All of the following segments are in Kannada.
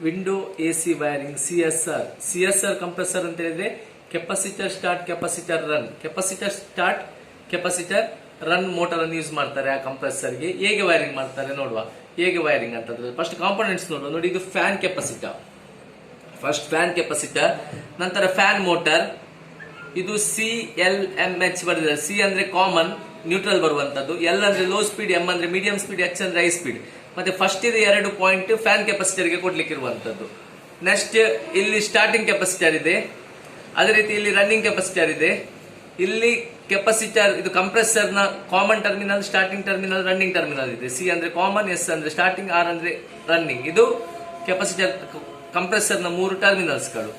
Window A C wiring C S R compressor ಅಂತ ಹೇಳಿದ್ರೆ capacitor start capacitor run. Capacitor start capacitor run motor ಅನ್ನು ಯೂಸ್ ಮಾಡ್ತಾರೆ ಆ ಕಂಪ್ರೆಸರ್ಗೆ. ಹೇಗೆ ವೈರಿಂಗ್ ಮಾಡ್ತಾರೆ ನೋಡುವ. ಹೇಗೆ ವೈರಿಂಗ್ ಅಂತಂದ್ರೆ ಫಸ್ಟ್ ಕಾಂಪೋನೆಂಟ್ಸ್ ನೋಡುವ. ನೋಡಿ, ಇದು fan capacitor, first fan capacitor, ನಂತರ ಫ್ಯಾನ್ ಮೋಟರ್. ಇದು CLMH ಬರೆದಿದೆ. ಸಿ ಅಂದ್ರೆ ಕಾಮನ್ ನ್ಯೂಟ್ರಲ್ ಬರುವಂತದ್ದು, ಎಲ್ ಅಂದ್ರೆ ಲೋ ಸ್ಪೀಡ್, ಎಂ ಅಂದ್ರೆ ಮೀಡಿಯಂ ಸ್ಪೀಡ್, ಎಚ್ ಅಂದ್ರೆ ಹೈ ಸ್ಪೀಡ್. ಮತ್ತೆ ಫಸ್ಟ್ ಇದೆ 2 ಪಾಯಿಂಟ್ ಫ್ಯಾನ್ ಕೆಪಾಸಿಟರ್ ಗೆ ಕೊಡ್ಲಿಕ್ಕೆ ಇರುವಂತದ್ದು. ನೆಕ್ಸ್ಟ್ ಇಲ್ಲಿ ಸ್ಟಾರ್ಟಿಂಗ್ ಕೆಪಾಸಿಟರ್ ಇದೆ, ಅದೇ ರೀತಿ ಇಲ್ಲಿ ರನ್ನಿಂಗ್ ಕೆಪಾಸಿಟರ್ ಇದೆ. ಇಲ್ಲಿ ಕೆಪಾಸಿಟರ್ ಇದು ಕಂಪ್ರೆಸರ್ ನ common terminal, starting terminal, running terminal ಇದೆ. ಸಿ ಅಂದ್ರೆ ಕಾಮನ್, ಎಸ್ ಅಂದ್ರೆ ಸ್ಟಾರ್ಟಿಂಗ್, ಆರ್ ಅಂದ್ರೆ ರನ್ನಿಂಗ್. ಇದು ಕೆಪಾಸಿಟರ್ ಕಂಪ್ರೆಸರ್ ನ 3 ಟರ್ಮಿನಲ್ಸ್ ಗಳು.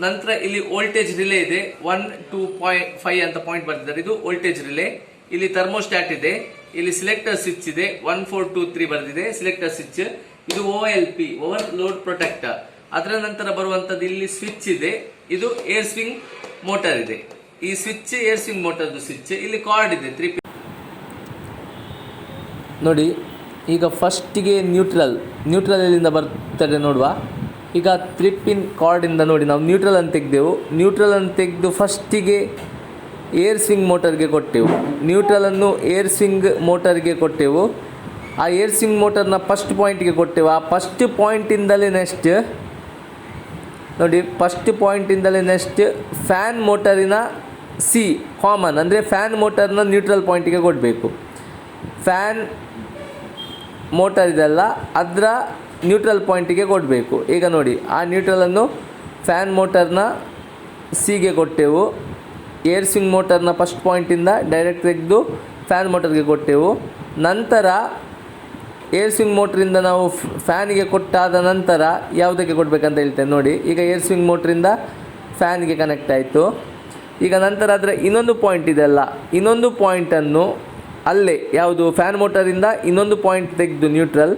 ನಂತರ ಇಲ್ಲಿ ವೋಲ್ಟೇಜ್ ರಿಲೇ ಇದೆ, 1, 2.5 ಅಂತ ಪಾಯಿಂಟ್ ಬರ್ತಿದ್ದಾರೆ. ಇದು ವೋಲ್ಟೇಜ್ ರಿಲೇ. ಇಲ್ಲಿ ಥರ್ಮೋಸ್ಟಾಟ್ ಇದೆ, ಇಲ್ಲಿ ಸಿಲೆಕ್ಟರ್ ಸ್ವಿಚ್ ಇದೆ, 1, 4, 2, 3 ಬರ್ದಿದೆ ಸಿಲೆಕ್ಟರ್ ಸ್ವಿಚ್. ಇದು OLP ಓವರ್ ಲೋಡ್ ಪ್ರೊಟೆಕ್ಟರ್. ಅದರ ನಂತರ ಬರುವಂತದ್ದು ಇಲ್ಲಿ ಸ್ವಿಚ್ ಇದೆ, ಇದು ಏರ್ ಸ್ವಿಂಗ್ ಮೋಟರ್ ಇದೆ. ಈ switch air swing motor switch. ಇಲ್ಲಿ ಕಾರ್ಡ್ ಇದೆ 3 ನೋಡಿ. ಈಗ ಫಸ್ಟಿಗೆ ನ್ಯೂಟ್ರಲ್ ಎಲ್ಲಿಂದ ಬರ್ತದೆ ನೋಡುವ. ಈಗ 3 ಪಿನ್ ಕಾರ್ಡ್ ಇಂದ ನೋಡಿ ನಾವು ನ್ಯೂಟ್ರಲ್ ಅನ್ನು ತೆಗೆದೆವು. ನ್ಯೂಟ್ರಲ್ ಅನ್ನು ತೆಗೆದು ಫಸ್ಟಿಗೆ ಏರ್ ಸ್ವಿಂಗ್ ಮೋಟರ್ಗೆ ಕೊಟ್ಟೆವು. ನ್ಯೂಟ್ರಲ್ ಅನ್ನು ಏರ್ ಸ್ವಿಂಗ್ ಮೋಟರ್ಗೆ ಕೊಟ್ಟೆವು. ಆ ಏರ್ ಸ್ವಿಂಗ್ ಮೋಟರ್ನ ಫಸ್ಟ್ ಪಾಯಿಂಟ್ಗೆ ಕೊಟ್ಟೆವು. ಆ ಫಸ್ಟ್ ಪಾಯಿಂಟಿಂದಲೇ ನೆಕ್ಸ್ಟ್ ನೋಡಿ, ಫಸ್ಟ್ ಪಾಯಿಂಟಿಂದಲೇ ನೆಕ್ಸ್ಟ್ ಫ್ಯಾನ್ ಮೋಟರಿನ ಸಿ ಕಾಮನ್ ಅಂದರೆ ಫ್ಯಾನ್ ಮೋಟರ್ನ ನ್ಯೂಟ್ರಲ್ ಪಾಯಿಂಟಿಗೆ ಕೊಡಬೇಕು. ಫ್ಯಾನ್ ಮೋಟರ್ ಇದೆಲ್ಲ ಅದರ ನ್ಯೂಟ್ರಲ್ ಪಾಯಿಂಟಿಗೆ ಕೊಡಬೇಕು. ಈಗ ನೋಡಿ, ಆ ನ್ಯೂಟ್ರಲನ್ನು ಫ್ಯಾನ್ ಮೋಟರ್ನ ಸಿಗೆ ಕೊಟ್ಟೆವು. ಏರ್ ಸ್ವಿಂಗ್ ಮೋಟರ್ನ ಫಸ್ಟ್ ಪಾಯಿಂಟಿಂದ ಡೈರೆಕ್ಟ್ ತೆಗೆದು ಫ್ಯಾನ್ ಮೋಟರ್ಗೆ ಕೊಟ್ಟೆವು. ನಂತರ ಏರ್ ಸ್ವಿಂಗ್ ಮೋಟ್ರಿಂದ ನಾವು ಫ್ಯಾನಿಗೆ ಕೊಟ್ಟಾದ ನಂತರ ಯಾವುದಕ್ಕೆ ಕೊಡಬೇಕಂತ ಹೇಳ್ತೇನೆ ನೋಡಿ. ಈಗ ಏರ್ ಸ್ವಿಂಗ್ ಮೋಟ್ರಿಂದ ಫ್ಯಾನ್ಗೆ ಕನೆಕ್ಟ್ ಆಯಿತು. ಈಗ ನಂತರ ಅದರ ಇನ್ನೊಂದು ಪಾಯಿಂಟ್ ಇದೆಲ್ಲ, ಇನ್ನೊಂದು ಪಾಯಿಂಟನ್ನು ಅಲ್ಲೇ ಯಾವುದು ಫ್ಯಾನ್ ಮೋಟರಿಂದ ಇನ್ನೊಂದು ಪಾಯಿಂಟ್ ತೆಗೆದು ನ್ಯೂಟ್ರಲ್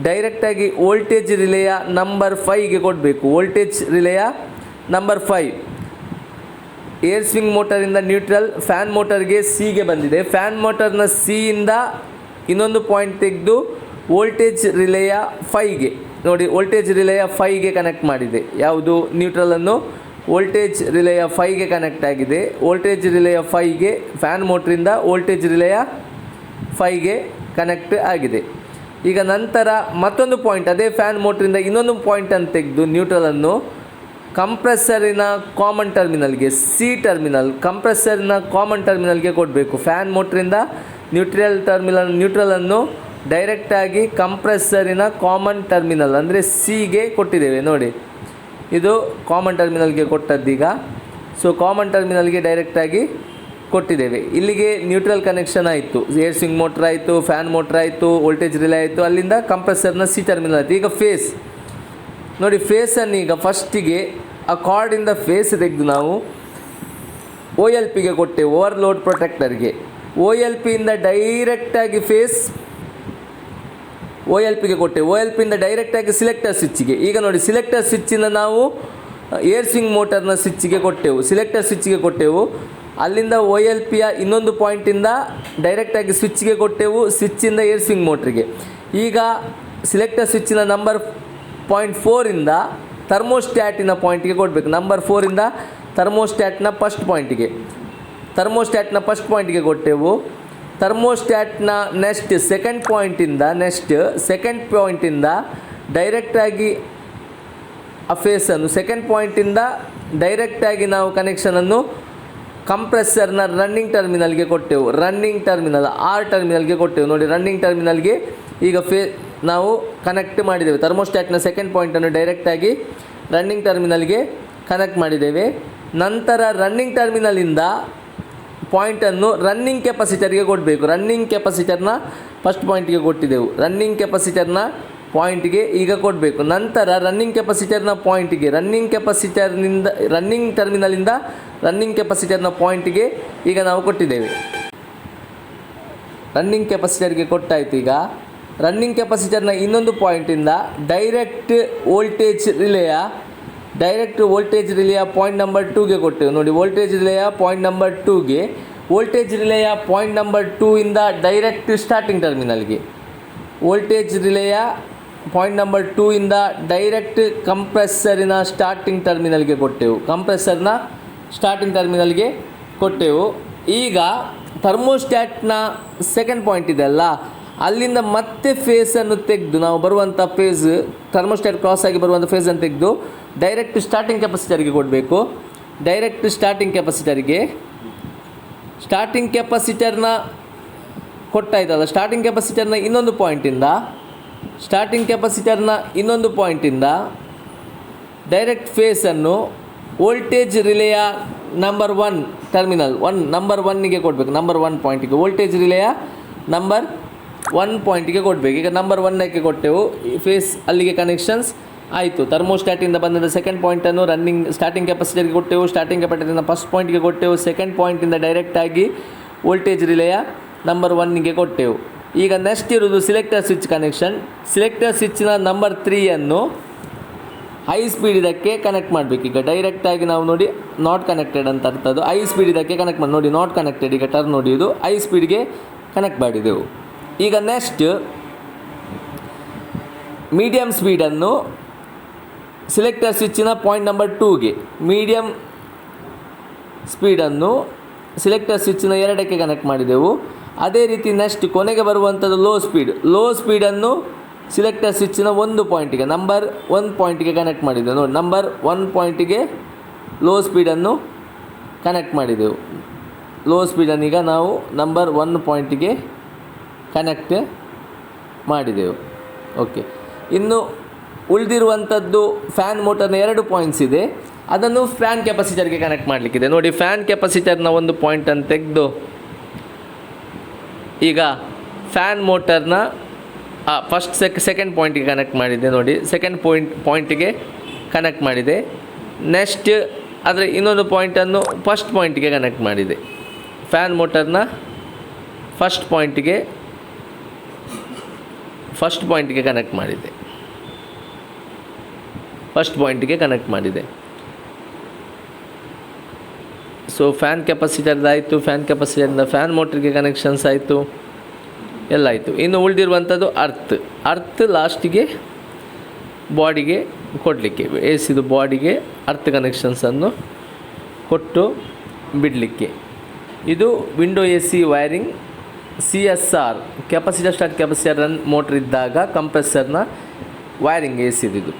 ಡೈರೆಕ್ಟಾಗಿ ವೋಲ್ಟೇಜ್ ರಿಲೇಯ ನಂಬರ್ 5ಗೆ ಕೊಡಬೇಕು. ವೋಲ್ಟೇಜ್ ರಿಲೇಯ ನಂಬರ್ 5 ಏರ್ ಸ್ವಿಂಗ್ ಮೋಟರಿಂದ ನ್ಯೂಟ್ರಲ್ ಫ್ಯಾನ್ ಮೋಟರ್ಗೆ ಸಿಗೆ ಬಂದಿದೆ. ಫ್ಯಾನ್ ಮೋಟರ್ನ ಸಿಯಿಂದ ಇನ್ನೊಂದು ಪಾಯಿಂಟ್ ತೆಗೆದು ವೋಲ್ಟೇಜ್ ರಿಲೇಯ 5ಗೆ ನೋಡಿ, ವೋಲ್ಟೇಜ್ ರಿಲೇಯ 5ಗೆ ಕನೆಕ್ಟ್ ಮಾಡಿದೆ. ಯಾವುದು ನ್ಯೂಟ್ರಲನ್ನು ವೋಲ್ಟೇಜ್ ರಿಲೇಯ 5ಗೆ ಕನೆಕ್ಟ್ ಆಗಿದೆ. ವೋಲ್ಟೇಜ್ ರಿಲೇಯ 5ಗೆ ಫ್ಯಾನ್ ಮೋಟ್ರಿಂದ ವೋಲ್ಟೇಜ್ ರಿಲೇಯ 5ಗೆ ಕನೆಕ್ಟ್ ಆಗಿದೆ. ಈಗ ನಂತರ ಮತ್ತೊಂದು ಪಾಯಿಂಟ್ ಅದೇ ಫ್ಯಾನ್ ಮೋಟ್ರಿಂದ ಇನ್ನೊಂದು ಪಾಯಿಂಟನ್ನು ತೆಗೆದು ನ್ಯೂಟ್ರಲನ್ನು ಕಂಪ್ರೆಸರಿನ ಕಾಮನ್ ಟರ್ಮಿನಲ್ಗೆ ಸಿ ಟರ್ಮಿನಲ್ ಕಂಪ್ರೆಸರಿನ ಕಾಮನ್ ಟರ್ಮಿನಲ್ಗೆ ಕೊಡಬೇಕು. ಫ್ಯಾನ್ ಮೋಟ್ರಿಂದ ನ್ಯೂಟ್ರಲನ್ನು ಡೈರೆಕ್ಟಾಗಿ ಕಂಪ್ರೆಸರಿನ ಕಾಮನ್ ಟರ್ಮಿನಲ್ ಅಂದರೆ ಸಿಗೆ ಕೊಟ್ಟಿದ್ದೇವೆ ನೋಡಿ. ಇದು ಕಾಮನ್ ಟರ್ಮಿನಲ್ಗೆ ಕೊಟ್ಟದ್ದೀಗ. ಸೊ ಕಾಮನ್ ಟರ್ಮಿನಲ್ಗೆ ಡೈರೆಕ್ಟಾಗಿ ಕೊಟ್ಟಿದ್ದೇವೆ. ಇಲ್ಲಿಗೆ ನ್ಯೂಟ್ರಲ್ ಕನೆಕ್ಷನ್ ಆಯಿತು. ಏರ್ ಸ್ವಿಂಗ್ ಮೋಟ್ರ್ ಆಯಿತು, ಫ್ಯಾನ್ ಮೋಟ್ರ್ ಆಯಿತು, ವೋಲ್ಟೇಜ್ ರಿಲೇ ಆಯಿತು, ಅಲ್ಲಿಂದ ಕಂಪ್ರೆಸರ್ನ ಸಿ ಟರ್ಮಿನಲ್ ಆಯಿತು. ಈಗ ಫೇಸ್ ನೋಡಿ, ಫೇಸನ್ನು ಈಗ ಫಸ್ಟಿಗೆ ಆ ಕಾರ್ಡಿಂದ ಫೇಸ್ ತೆಗೆದು ನಾವು OLPಗೆ ಕೊಟ್ಟೆವು, ಓವರ್ಲೋಡ್ ಪ್ರೊಟೆಕ್ಟರ್ಗೆ. OLPಯಿಂದ ಡೈರೆಕ್ಟಾಗಿ ಫೇಸ್ OLPಗೆ ಕೊಟ್ಟೆವು. OLPಯಿಂದ ಡೈರೆಕ್ಟಾಗಿ ಸಿಲೆಕ್ಟರ್ ಸ್ವಿಚ್ಗೆ. ಈಗ ನೋಡಿ, ಸಿಲೆಕ್ಟರ್ ಸ್ವಿಚ್ಚಿಂದ ನಾವು ಏರ್ ಸ್ವಿಂಗ್ ಮೋಟರ್ನ ಸ್ವಿಚ್ಗೆ ಕೊಟ್ಟೆವು, ಸಿಲೆಕ್ಟರ್ ಸ್ವಿಚ್ಗೆ ಕೊಟ್ಟೆವು. ಅಲ್ಲಿಂದ OLPಯ ಇನ್ನೊಂದು ಪಾಯಿಂಟಿಂದ ಡೈರೆಕ್ಟಾಗಿ ಸ್ವಿಚ್ಗೆ ಕೊಟ್ಟೆವು, ಸ್ವಿಚ್ಚಿಂದ ಏರ್ ಸ್ವಿಂಗ್ ಮೋಟ್ರಿಗೆ. ಈಗ ಸಿಲೆಕ್ಟರ್ ಸ್ವಿಚ್ಚಿನ ನಂಬರ್ 4ಇಂದ ಥರ್ಮೋಸ್ಟ್ಯಾಟಿನ ಪಾಯಿಂಟಿಗೆ ಕೊಡಬೇಕು. ನಂಬರ್ 4ಇಂದ ಥರ್ಮೋಸ್ಟ್ಯಾಟ್ನ ಫಸ್ಟ್ ಪಾಯಿಂಟಿಗೆ ಕೊಟ್ಟೆವು. ಥರ್ಮೋಸ್ಟ್ಯಾಟ್ನ ನೆಕ್ಸ್ಟ್ ಸೆಕೆಂಡ್ ಪಾಯಿಂಟಿಂದ ಡೈರೆಕ್ಟಾಗಿ ಆ ಫೇಸನ್ನು ಸೆಕೆಂಡ್ ಪಾಯಿಂಟಿಂದ ಡೈರೆಕ್ಟಾಗಿ ನಾವು ಕನೆಕ್ಷನನ್ನು ಕಂಪ್ರೆಸರ್ನ ರನ್ನಿಂಗ್ ಟರ್ಮಿನಲ್ಗೆ ಕೊಟ್ಟೆವು. ರನ್ನಿಂಗ್ ಟರ್ಮಿನಲ್ ಆರ್ ಟರ್ಮಿನಲ್ಗೆ ಕೊಟ್ಟೆವು ನೋಡಿ. ರನ್ನಿಂಗ್ ಟರ್ಮಿನಲ್ಗೆ ಈಗ ನಾವು ಕನೆಕ್ಟ್ ಮಾಡಿದ್ದೇವೆ. ಥರ್ಮೋಸ್ಟ್ಯಾಟ್ನ ಸೆಕೆಂಡ್ ಪಾಯಿಂಟನ್ನು ಡೈರೆಕ್ಟಾಗಿ ರನ್ನಿಂಗ್ ಟರ್ಮಿನಲ್ಗೆ ಕನೆಕ್ಟ್ ಮಾಡಿದ್ದೇವೆ. ನಂತರ ರನ್ನಿಂಗ್ ಟರ್ಮಿನಲಿಂದ ಪಾಯಿಂಟನ್ನು ರನ್ನಿಂಗ್ ಕೆಪಾಸಿಟರ್ಗೆ ಕೊಡಬೇಕು. ರನ್ನಿಂಗ್ ಕೆಪಾಸಿಟರ್ನ ಫಸ್ಟ್ ಪಾಯಿಂಟ್ಗೆ ಕೊಟ್ಟಿದ್ದೆವು, ರನ್ನಿಂಗ್ ಕೆಪಾಸಿಟರ್ನ ಪಾಯಿಂಟ್ಗೆ ಈಗ ಕೊಡಬೇಕು. ನಂತರ ರನ್ನಿಂಗ್ ಕೆಪಾಸಿಟರ್ನ ಪಾಯಿಂಟಿಗೆ ರನ್ನಿಂಗ್ ಟರ್ಮಿನಲಿಂದ ರನ್ನಿಂಗ್ ಕೆಪಾಸಿಟರ್ನ ಪಾಯಿಂಟಿಗೆ ಈಗ ನಾವು ಕೊಟ್ಟಿದ್ದೇವೆ. ರನ್ನಿಂಗ್ ಕೆಪಾಸಿಟರ್ಗೆ ಕೊಟ್ಟಾಯಿತು. ಈಗ ರನ್ನಿಂಗ್ ಕೆಪಾಸಿಟರ್ನ ಇನ್ನೊಂದು ಪಾಯಿಂಟಿಂದ ಡೈರೆಕ್ಟ್ ವೋಲ್ಟೇಜ್ ರಿಲೇಯ ಪಾಯಿಂಟ್ ನಂಬರ್ 2ಗೆ ಕೊಟ್ಟೆವು ನೋಡಿ. ವೋಲ್ಟೇಜ್ ರಿಲೇಯ ಪಾಯಿಂಟ್ ನಂಬರ್ 2ಗೆ, ವೋಲ್ಟೇಜ್ ರಿಲೇಯ ಪಾಯಿಂಟ್ ನಂಬರ್ 2ಇಂದ ಡೈರೆಕ್ಟ್ ಸ್ಟಾರ್ಟಿಂಗ್ ಟರ್ಮಿನಲ್ಗೆ, ವೋಲ್ಟೇಜ್ ರಿಲೇಯ ಪಾಯಿಂಟ್ ನಂಬರ್ 2 ಇಂದ ಡೈರೆಕ್ಟ್ ಕಂಪ್ರೆಸರಿನ ಸ್ಟಾರ್ಟಿಂಗ್ ಟರ್ಮಿನಲ್ಗೆ ಕೊಟ್ಟೆವು. ಈಗ ಥರ್ಮೋಸ್ಟ್ಯಾಟ್ನ ಸೆಕೆಂಡ್ ಪಾಯಿಂಟ್ ಇದೆಯಲ್ಲ, ಅಲ್ಲಿಂದ ಮತ್ತೆ ಫೇಸನ್ನು ತೆಗೆದು ನಾವು ಬರುವಂಥ ಫೇಸ್ ಥರ್ಮೋಸ್ಟ್ಯಾಟ್ ಕ್ರಾಸ್ ಆಗಿ ಬರುವಂಥ ಫೇಸನ್ನು ತೆಗೆದು ಡೈರೆಕ್ಟ್ ಸ್ಟಾರ್ಟಿಂಗ್ ಕೆಪಾಸಿಟರ್ಗೆ ಕೊಡಬೇಕು. ಡೈರೆಕ್ಟ್ ಸ್ಟಾರ್ಟಿಂಗ್ ಕೆಪಾಸಿಟರ್ನ ಕೊಟ್ಟಾಯ್ತಲ್ಲ, ಸ್ಟಾರ್ಟಿಂಗ್ ಕೆಪಾಸಿಟರ್ನ ಇನ್ನೊಂದು ಪಾಯಿಂಟಿಂದ ಡೈರೆಕ್ಟ್ ಫೇಸನ್ನು ವೋಲ್ಟೇಜ್ ರಿಲೆಯ ನಂಬರ್ 1 ಟರ್ಮಿನಲ್ ನಂಬರ್ 1ಗೆ ಕೊಡಬೇಕು. ನಂಬರ್ 1 ಪಾಯಿಂಟಿಗೆ ವೋಲ್ಟೇಜ್ ರಿಲೆಯ ನಂಬರ್ 1 ಪಾಯಿಂಟಿಗೆ ಕೊಡಬೇಕು. ಈಗ ನಂಬರ್ 1ಕ್ಕೆ ಕೊಟ್ಟೆವು, ಫೇಸ್ ಅಲ್ಲಿಗೆ ಕನೆಕ್ಷನ್ಸ್ ಆಯಿತು. ಥರ್ಮೋಸ್ಟ್ಯಾಟಿಂದ ಬಂದ ಸೆಕೆಂಡ್ ಪಾಯಿಂಟನ್ನು ರನ್ನಿಂಗ್ ಸ್ಟಾರ್ಟಿಂಗ್ ಕೆಪಾಸಿಟರ್ಗೆ ಕೊಟ್ಟೆವು. ಸ್ಟಾರ್ಟಿಂಗ್ ಕೆಪಾಸಿಟರ್ನ ಫಸ್ಟ್ ಪಾಯಿಂಟ್ಗೆ ಕೊಟ್ಟೆವು. ಸೆಕೆಂಡ್ ಪಾಯಿಂಟಿಂದ ಡೈರೆಕ್ಟಾಗಿ ವೋಲ್ಟೇಜ್ ರಿಲೆಯ ನಂಬರ್ 1ಗೆ ಕೊಟ್ಟೆವು. ಈಗ ನೆಕ್ಸ್ಟ್ ಇರೋದು ಸಿಲೆಕ್ಟರ್ ಸ್ವಿಚ್ ಕನೆಕ್ಷನ್. ಸಿಲೆಕ್ಟರ್ ಸ್ವಿಚ್ನ ನಂಬರ್ 3ಯನ್ನು ಹೈ ಸ್ಪೀಡ್ ಇದಕ್ಕೆ ಕನೆಕ್ಟ್ ಮಾಡಬೇಕು. ಈಗ ಡೈರೆಕ್ಟಾಗಿ ನಾವು ನೋಡಿ ನಾಟ್ ಕನೆಕ್ಟೆಡ್ ಅಂತ ಅರ್ಥದ್ದು. ಹೈ ಸ್ಪೀಡ್ ಇದಕ್ಕೆ ಕನೆಕ್ಟ್ ಮಾಡಿ ನೋಡಿ, ನಾಟ್ ಕನೆಕ್ಟೆಡ್. ಈಗ ಟರ್ನ್ ನೋಡಿ, ಇದು ಹೈ ಸ್ಪೀಡ್ಗೆ ಕನೆಕ್ಟ್ ಮಾಡಿದೆವು. ಈಗ ನೆಕ್ಸ್ಟ್ ಮೀಡಿಯಮ್ ಸ್ಪೀಡನ್ನು ಸಿಲೆಕ್ಟರ್ ಸ್ವಿಚ್ಚಿನ ಪಾಯಿಂಟ್ ನಂಬರ್ 2ಗೆ, ಮೀಡಿಯಮ್ ಸ್ಪೀಡನ್ನು ಸಿಲೆಕ್ಟರ್ ಸ್ವಿಚ್ಚಿನ 2ಕ್ಕೆ ಕನೆಕ್ಟ್ ಮಾಡಿದೆವು. ಅದೇ ರೀತಿ ನೆಕ್ಸ್ಟ್ ಕೊನೆಗೆ ಬರುವಂಥದ್ದು ಲೋ ಸ್ಪೀಡನ್ನು ಸಿಲೆಕ್ಟರ್ ಸ್ವಿಚ್ಚಿನ 1 ಪಾಯಿಂಟಿಗೆ, ನಂಬರ್ 1 ಪಾಯಿಂಟಿಗೆ ಕನೆಕ್ಟ್ ಮಾಡಿದೆವು. ನೋಡಿ, ನಂಬರ್ 1 ಪಾಯಿಂಟಿಗೆ ಲೋ ಸ್ಪೀಡನ್ನು ಕನೆಕ್ಟ್ ಮಾಡಿದೆವು. ಲೋ ಸ್ಪೀಡನ್ನು ಈಗ ನಾವು ನಂಬರ್ 1 ಪಾಯಿಂಟಿಗೆ ಕನೆಕ್ಟ್ ಮಾಡಿದೆವು. ಓಕೆ, ಇನ್ನು ಉಳಿದಿರುವಂಥದ್ದು ಫ್ಯಾನ್ ಮೋಟರ್ನ 2 ಪಾಯಿಂಟ್ಸ್ ಇದೆ, ಅದನ್ನು ಫ್ಯಾನ್ ಕೆಪಾಸಿಟರ್ಗೆ ಕನೆಕ್ಟ್ ಮಾಡಲಿಕ್ಕಿದೆ. ನೋಡಿ, ಫ್ಯಾನ್ ಕೆಪಾಸಿಟರ್ನ 1 ಪಾಯಿಂಟನ್ನು ತೆಗೆದು ಈಗ ಫ್ಯಾನ್ ಮೋಟರ್ನ ಸೆಕೆಂಡ್ ಪಾಯಿಂಟಿಗೆ ಕನೆಕ್ಟ್ ಮಾಡಿದೆ. ನೋಡಿ, ಸೆಕೆಂಡ್ ಪಾಯಿಂಟಿಗೆ ಕನೆಕ್ಟ್ ಮಾಡಿದೆ. ನೆಕ್ಸ್ಟ್ ಅದರ ಇನ್ನೊಂದು ಪಾಯಿಂಟನ್ನು ಫಸ್ಟ್ ಪಾಯಿಂಟಿಗೆ ಕನೆಕ್ಟ್ ಮಾಡಿದೆ. ಫ್ಯಾನ್ ಮೋಟರ್ನ ಫಸ್ಟ್ ಪಾಯಿಂಟಿಗೆ ಕನೆಕ್ಟ್ ಮಾಡಿದೆ. ಸೊ ಫ್ಯಾನ್ ಕೆಪಾಸಿಟರ್ದಾಯಿತು, ಫ್ಯಾನ್ ಕೆಪಾಸಿಟರಿಂದ ಫ್ಯಾನ್ ಮೋಟ್ರಿಗೆ ಕನೆಕ್ಷನ್ಸ್ ಆಯಿತು, ಎಲ್ಲ ಆಯಿತು. ಇನ್ನು ಉಳಿದಿರುವಂಥದ್ದು ಅರ್ತ್ ಲಾಸ್ಟಿಗೆ ಬಾಡಿಗೆ ಕೊಡಲಿಕ್ಕೆ, ಎಸಿದು ಬಾಡಿಗೆ ಅರ್ತ್ ಕನೆಕ್ಷನ್ಸನ್ನು ಕೊಟ್ಟು ಬಿಡಲಿಕ್ಕೆ. ಇದು window AC wiring CSR capacitor start capacitor run motor ಇದ್ದಾಗ ಕಂಪ್ರೆಸರ್ನ ವೈರಿಂಗ್ AC ಇದು.